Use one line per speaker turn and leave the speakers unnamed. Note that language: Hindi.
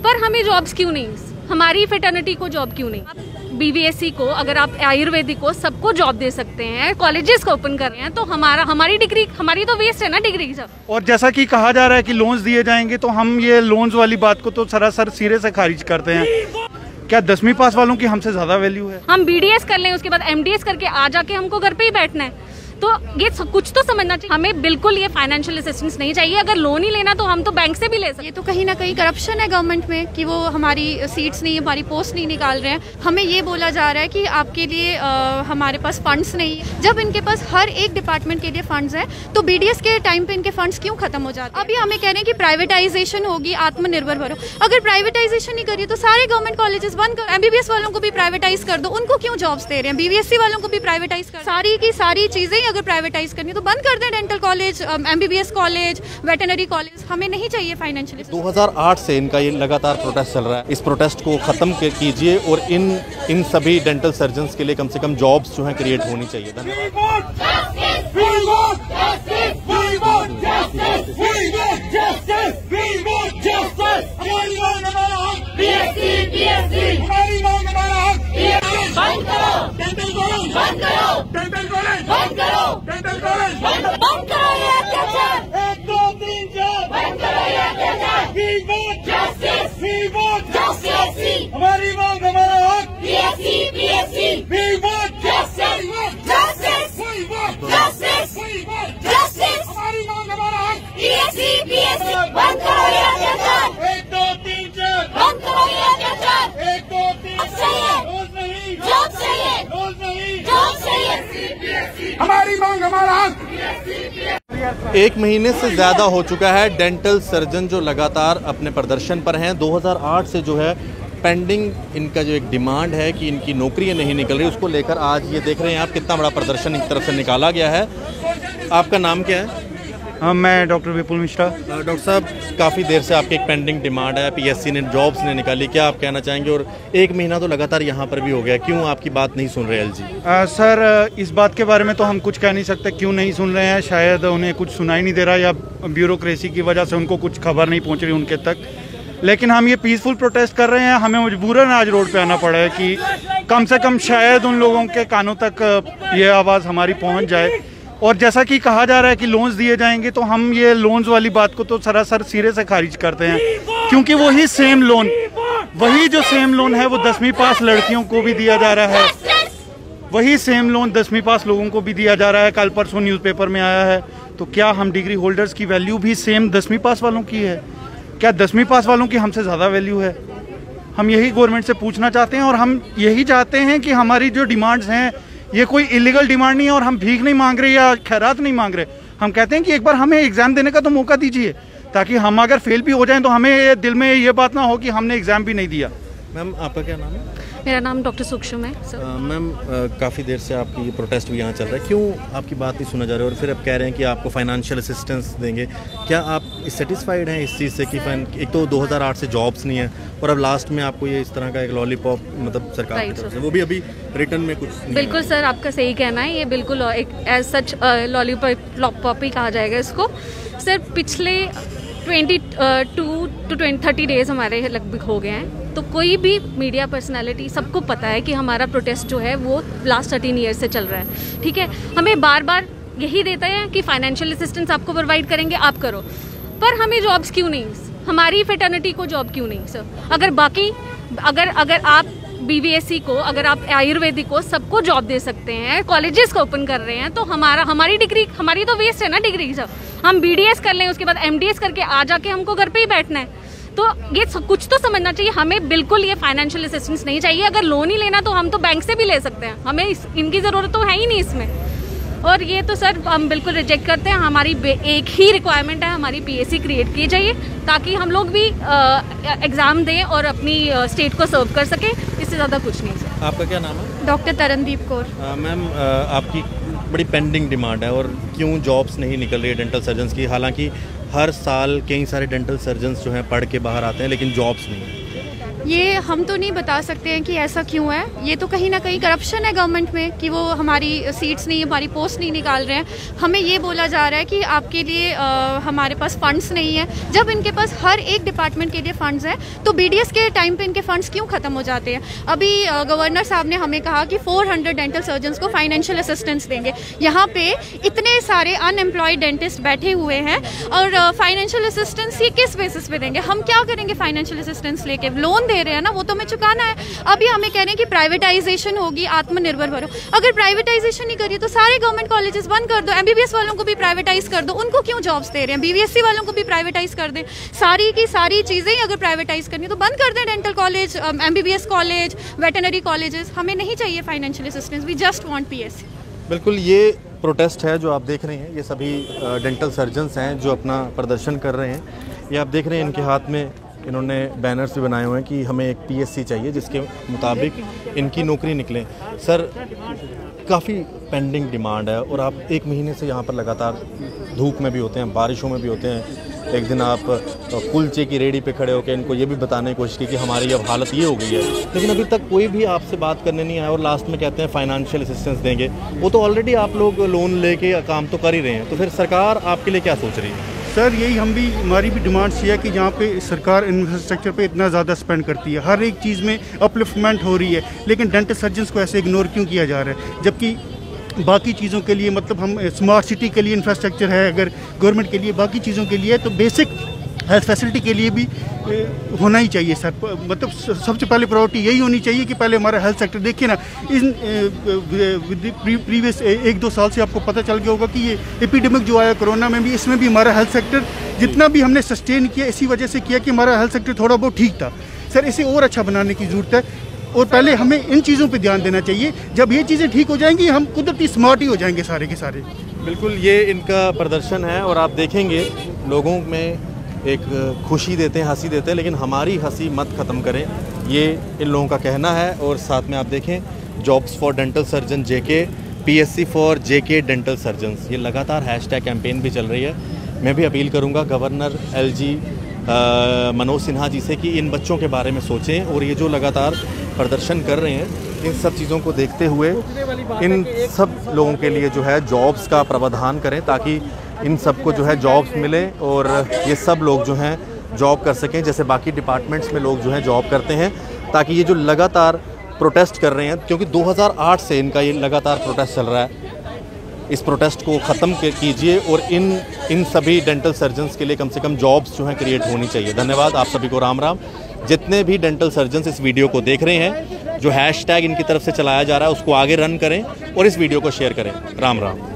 पर हमें जॉब्स क्यों नहीं, हमारी फेटर्निटी को जॉब क्यों नहीं? BVSC को, अगर आप आयुर्वेदिक को, सबको जॉब दे सकते हैं, कॉलेजेस को ओपन कर रहे हैं, तो हमारी डिग्री हमारी तो वेस्ट है ना डिग्री सब।
और जैसा कि कहा जा रहा है कि लोन्स दिए जाएंगे, तो हम ये लोन्स वाली बात को तो सरासर सिरे से खारिज करते हैं। क्या 10वीं पास वालों की हमसे ज्यादा वैल्यू है?
हम BDS कर लें, उसके बाद MDS करके आ जाके हमको घर पे ही बैठना है, तो ये कुछ तो समझना चाहिए। हमें बिल्कुल ये फाइनेंशियल असिस्टेंस नहीं चाहिए। अगर लोन ही लेना तो हम तो बैंक से भी ले सकते।
ये तो कहीं ना कहीं करप्शन है गवर्नमेंट में कि वो हमारी सीट्स नहीं, हमारी पोस्ट नहीं निकाल रहे हैं। हमें ये बोला जा रहा है कि आपके लिए हमारे पास फंड्स नहीं है। जब इनके पास हर एक डिपार्टमेंट के लिए फंड्स हैं, तो BDS के टाइम पे इनके फंड्स क्यों खत्म हो जाते हैं? अभी हमें कह रहे हैं कि प्राइवेटाइजेशन होगी, आत्मनिर्भर बनो। अगर प्राइवेटाइजेशन नहीं करिए तो सारे गवर्नमेंट कॉलेजेस बंद करो। MBBS वालों को भी प्राइवेटाइज कर दो, उनको क्यों जॉब्स दे रहे हैं? BVSC वालों को भी प्राइवेटाइज कर, सारी की सारी चीजें अगर प्राइवेटाइज तो बंद कर दें। Dental college, MBBS college, veterinary college, हमें नहीं चाहिए फाइनेंशियल।
2008 से इनका ये लगातार प्रोटेस्ट चल रहा है। इस प्रोटेस्ट को खत्म कीजिए और इन सभी डेंटल सर्जन्स के लिए कम से कम जॉब्स जो हैं क्रिएट होनी चाहिए।
हमारी मांग, हमारा हक। हमारी मांग, हमारा हक। 1 2 3 4 1 2 3 रोज नहीं, रोज नहीं। हमारी मांग, हमारा हक।
1 महीने से ज़्यादा हो चुका है डेंटल सर्जन जो लगातार अपने प्रदर्शन पर हैं। 2008 से जो है पेंडिंग इनका जो एक डिमांड है कि इनकी नौकरियां नहीं निकल रही, उसको लेकर आज ये देख रहे हैं आप कितना बड़ा प्रदर्शन इनकी तरफ से निकाला गया है। आपका नाम क्या है?
मैं डॉक्टर विपुल मिश्रा।
डॉक्टर साहब, काफ़ी देर से आपकी एक पेंडिंग डिमांड है, PSC ने जॉब्स ने निकाली, क्या आप कहना चाहेंगे? और 1 महीना तो लगातार यहाँ पर भी हो गया, क्यों आपकी बात नहीं सुन रहे LG?
सर, इस बात के बारे में तो हम कुछ कह नहीं सकते क्यों नहीं सुन रहे हैं। शायद उन्हें कुछ सुनाई नहीं दे रहा, या ब्यूरोक्रेसी की वजह से उनको कुछ खबर नहीं पहुँच रही उनके तक। लेकिन हम ये पीसफुल प्रोटेस्ट कर रहे हैं। हमें मजबूरन आज रोड पे आना पड़ा है कि कम से कम शायद उन लोगों के कानों तक ये आवाज़ हमारी पहुंच जाए। और जैसा कि कहा जा रहा है कि लोन्स दिए जाएंगे, तो हम ये लोन्स वाली बात को तो सरासर सिरे से खारिज करते हैं, क्योंकि वही सेम लोन, वही जो सेम लोन है वो 10वीं पास लड़कियों को भी दिया जा रहा है। वही सेम लोन 10वीं पास लोगों को भी दिया जा रहा है। कल परसों न्यूज़पेपर में आया है। तो क्या हम डिग्री होल्डर्स की वैल्यू भी सेम 10वीं पास वालों की है? क्या 10वीं पास वालों की हमसे ज़्यादा वैल्यू है? हम यही गवर्नमेंट से पूछना चाहते हैं। और हम यही चाहते हैं कि हमारी जो डिमांड्स हैं, ये कोई इलीगल डिमांड नहीं है, और हम भीख नहीं मांग रहे या खैरात नहीं मांग रहे। हम कहते हैं कि एक बार हमें एग्ज़ाम देने का तो मौका दीजिए, ताकि हम अगर फेल भी हो जाएं तो हमें दिल में ये बात ना हो कि हमने एग्ज़ाम भी नहीं दिया।
मैम, आपका क्या नाम है?
मेरा नाम डॉक्टर सूक्ष्म है सर।
मैम, काफ़ी देर से आपकी ये प्रोटेस्ट भी यहाँ चल रहा है, क्यों आपकी बात नहीं सुना जा रहा है? और फिर अब कह रहे हैं कि आपको फाइनेंशियल असिस्टेंस देंगे, क्या आप सेटिस्फाइड हैं इस चीज़ से कि एक तो 2008 से जॉब्स नहीं है, और अब लास्ट में आपको ये इस तरह का एक लॉलीपॉप, मतलब सरकार की तरफ से, वो भी अभी रिटर्न में कुछ नहीं?
बिल्कुल सर, आपका सही कहना है। ये बिल्कुल एक एज सच लॉलीपॉप ही कहा जाएगा इसको। सर, पिछले 22 to 30 डेज हमारे लगभग हो गए हैं, तो कोई भी मीडिया पर्सनालिटी, सबको पता है कि हमारा प्रोटेस्ट जो है वो लास्ट 13 ईयर्स से चल रहा है। ठीक है, हमें बार बार यही देते हैं कि फाइनेंशियल असिस्टेंस आपको प्रोवाइड करेंगे, आप करो, पर हमें जॉब्स क्यों नहीं, हमारी फेटर्निटी को जॉब क्यों नहीं? सर, अगर आप BVSC को, अगर आप आयुर्वेदिक को, सबको जॉब दे सकते हैं, कॉलेजेस को ओपन कर रहे हैं, तो हमारी डिग्री हमारी तो वेस्ट है ना डिग्री सब। हम BDS कर लें, उसके बाद MDS करके आ जाके हमको घर पे ही बैठना है, तो ये कुछ तो समझना चाहिए। हमें बिल्कुल ये फाइनेंशियल असिस्टेंस नहीं चाहिए। अगर लोन ही लेना तो हम तो बैंक से भी ले सकते हैं, हमें इनकी ज़रूरत तो है ही नहीं इसमें। और ये तो सर हम बिल्कुल रिजेक्ट करते हैं। हमारी एक ही रिक्वायरमेंट है, हमारी PSC क्रिएट की जाइए, ताकि हम लोग भी एग्ज़ाम दें और अपनी स्टेट को सर्व कर सकें। इससे ज़्यादा कुछ नहीं सर।
आपका क्या नाम है?
डॉक्टर तरनदीप कौर।
मैम, आपकी बड़ी पेंडिंग डिमांड है, और क्यों जॉब्स नहीं निकल रही है डेंटल सर्जन्स की? हालांकि हर साल कई सारे डेंटल सर्जन्स जो हैं पढ़ के बाहर आते हैं, लेकिन जॉब्स नहीं है।
ये हम तो नहीं बता सकते हैं कि ऐसा क्यों है। ये तो कहीं ना कहीं करप्शन है गवर्नमेंट में कि वो हमारी सीट्स नहीं, हमारी पोस्ट नहीं निकाल रहे हैं। हमें ये बोला जा रहा है कि आपके लिए हमारे पास फंड्स नहीं है, जब इनके पास हर एक डिपार्टमेंट के लिए फंड्स हैं। तो बीडीएस के टाइम पे इनके फंड्स क्यों खत्म हो जाते हैं। अभी गवर्नर साहब ने हमें कहा कि 400 डेंटल सर्जन्स को फाइनेंशियल असिस्टेंस देंगे। यहाँ पे इतने सारे अनएम्प्लॉयड डेंटिस्ट बैठे हुए हैं और फाइनेंशियल असिस्टेंस ये किस बेसिस पे देंगे। हम क्या करेंगे फाइनेंशियल असिस्टेंस लेके, लोन दे रहे हैं ना, वो तो हमें चुकाना है। अभी हमें कह रहे हैं कि प्राइवेटाइजेशन होगी, आत्मनिर्भर बनो। अगर प्राइवेटाइजेशन नहीं करिए तो सारे गवर्नमेंट कॉलेजेस बंद कर दो, एमबीबीएस वालों को भी प्राइवेटाइज कर दो। उनको क्यों जॉब्स दे रहे हैं, बीवीएससी वालों को भी प्राइवेटाइज कर दें। सारी की सारी चीजें ही अगर प्राइवेटाइज करनी तो बंद कर दें, dental college, MBBS college, veterinary colleges. हमें नहीं चाहिए financial assistance, we just want PSC.
बिल्कुल, ये प्रोटेस्ट है जो आप देख रहे हैं, ये सभी डेंटल सर्जन्स हैं जो अपना प्रदर्शन कर रहे हैं। ये आप देख रहे हैं, इनके हाथ में इन्होंने बैनर्स भी बनाए हुए हैं कि हमें एक पीएससी चाहिए जिसके मुताबिक इनकी नौकरी निकले। सर, काफ़ी पेंडिंग डिमांड है और आप एक महीने से यहाँ पर लगातार धूप में भी होते हैं, बारिशों में भी होते हैं। एक दिन आप कुलचे की रेडी पे खड़े होकर इनको ये भी बताने की कोशिश की कि हमारी अब हालत ये हो गई है, लेकिन अभी तक कोई भी आपसे बात करने नहीं आया और लास्ट में कहते हैं फाइनेंशियल असिस्टेंस देंगे। वो तो ऑलरेडी आप लोग लोन लेके काम तो कर ही रहे हैं, तो फिर सरकार आपके लिए क्या सोच रही है?
सर, यही हमारी भी डिमांड्स ये है कि जहाँ पे सरकार इंफ्रास्ट्रक्चर पे इतना ज़्यादा स्पेंड करती है, हर एक चीज़ में अपलिफ्टमेंट हो रही है, लेकिन डेंटल सर्जन्स को ऐसे इग्नोर क्यों किया जा रहा है। जबकि बाकी चीज़ों के लिए, मतलब हम स्मार्ट सिटी के लिए इंफ्रास्ट्रक्चर है, अगर गवर्नमेंट के लिए बाकी चीज़ों के लिए, तो बेसिक हेल्थ फैसिलिटी के लिए भी होना ही चाहिए सर। मतलब सबसे पहले प्रायोरिटी यही होनी चाहिए कि पहले हमारा हेल्थ सेक्टर देखिए ना। इन प्रीवियस 1-2 साल से आपको पता चल गया होगा कि ये एपिडेमिक जो आया कोरोना में भी, इसमें भी हमारा हेल्थ सेक्टर जितना भी हमने सस्टेन किया इसी वजह से किया कि हमारा हेल्थ सेक्टर थोड़ा बहुत ठीक था। सर, इसे और अच्छा बनाने की ज़रूरत है और पहले हमें इन चीज़ों पे ध्यान देना चाहिए। जब ये चीज़ें ठीक हो जाएंगी हम कुदरती स्मार्ट ही हो जाएंगे सारे के सारे।
बिल्कुल, ये इनका प्रदर्शन है और आप देखेंगे लोगों में एक खुशी देते हैं, हंसी देते हैं, लेकिन हमारी हंसी मत ख़त्म करें, ये इन लोगों का कहना है। और साथ में आप देखें jobs for dental surgeon JK, PSC for JK dental surgeons, ये लगातार हैशटैग कैंपेन भी चल रही है। मैं भी अपील करूंगा गवर्नर एलजी मनोज सिन्हा जी से कि इन बच्चों के बारे में सोचें और ये जो लगातार प्रदर्शन कर रहे हैं, इन सब चीज़ों को देखते हुए इन सब लोगों के लिए जो है जॉब्स का प्रावधान करें ताकि इन सबको जो है जॉब्स मिले और ये सब लोग जो हैं जॉब कर सकें जैसे बाकी डिपार्टमेंट्स में लोग जो हैं जॉब करते हैं, ताकि ये जो लगातार प्रोटेस्ट कर रहे हैं, क्योंकि 2008 से इनका ये लगातार प्रोटेस्ट चल रहा है, इस प्रोटेस्ट को ख़त्म कीजिए और इन सभी डेंटल सर्जन्स के लिए कम से कम जॉब्स जो हैं क्रिएट होनी चाहिए। धन्यवाद आप सभी को, राम राम। जितने भी डेंटल सर्जन्स इस वीडियो को देख रहे हैं, जो हैशटैग इनकी तरफ से चलाया जा रहा है उसको आगे रन करें और इस वीडियो को शेयर करें। राम राम।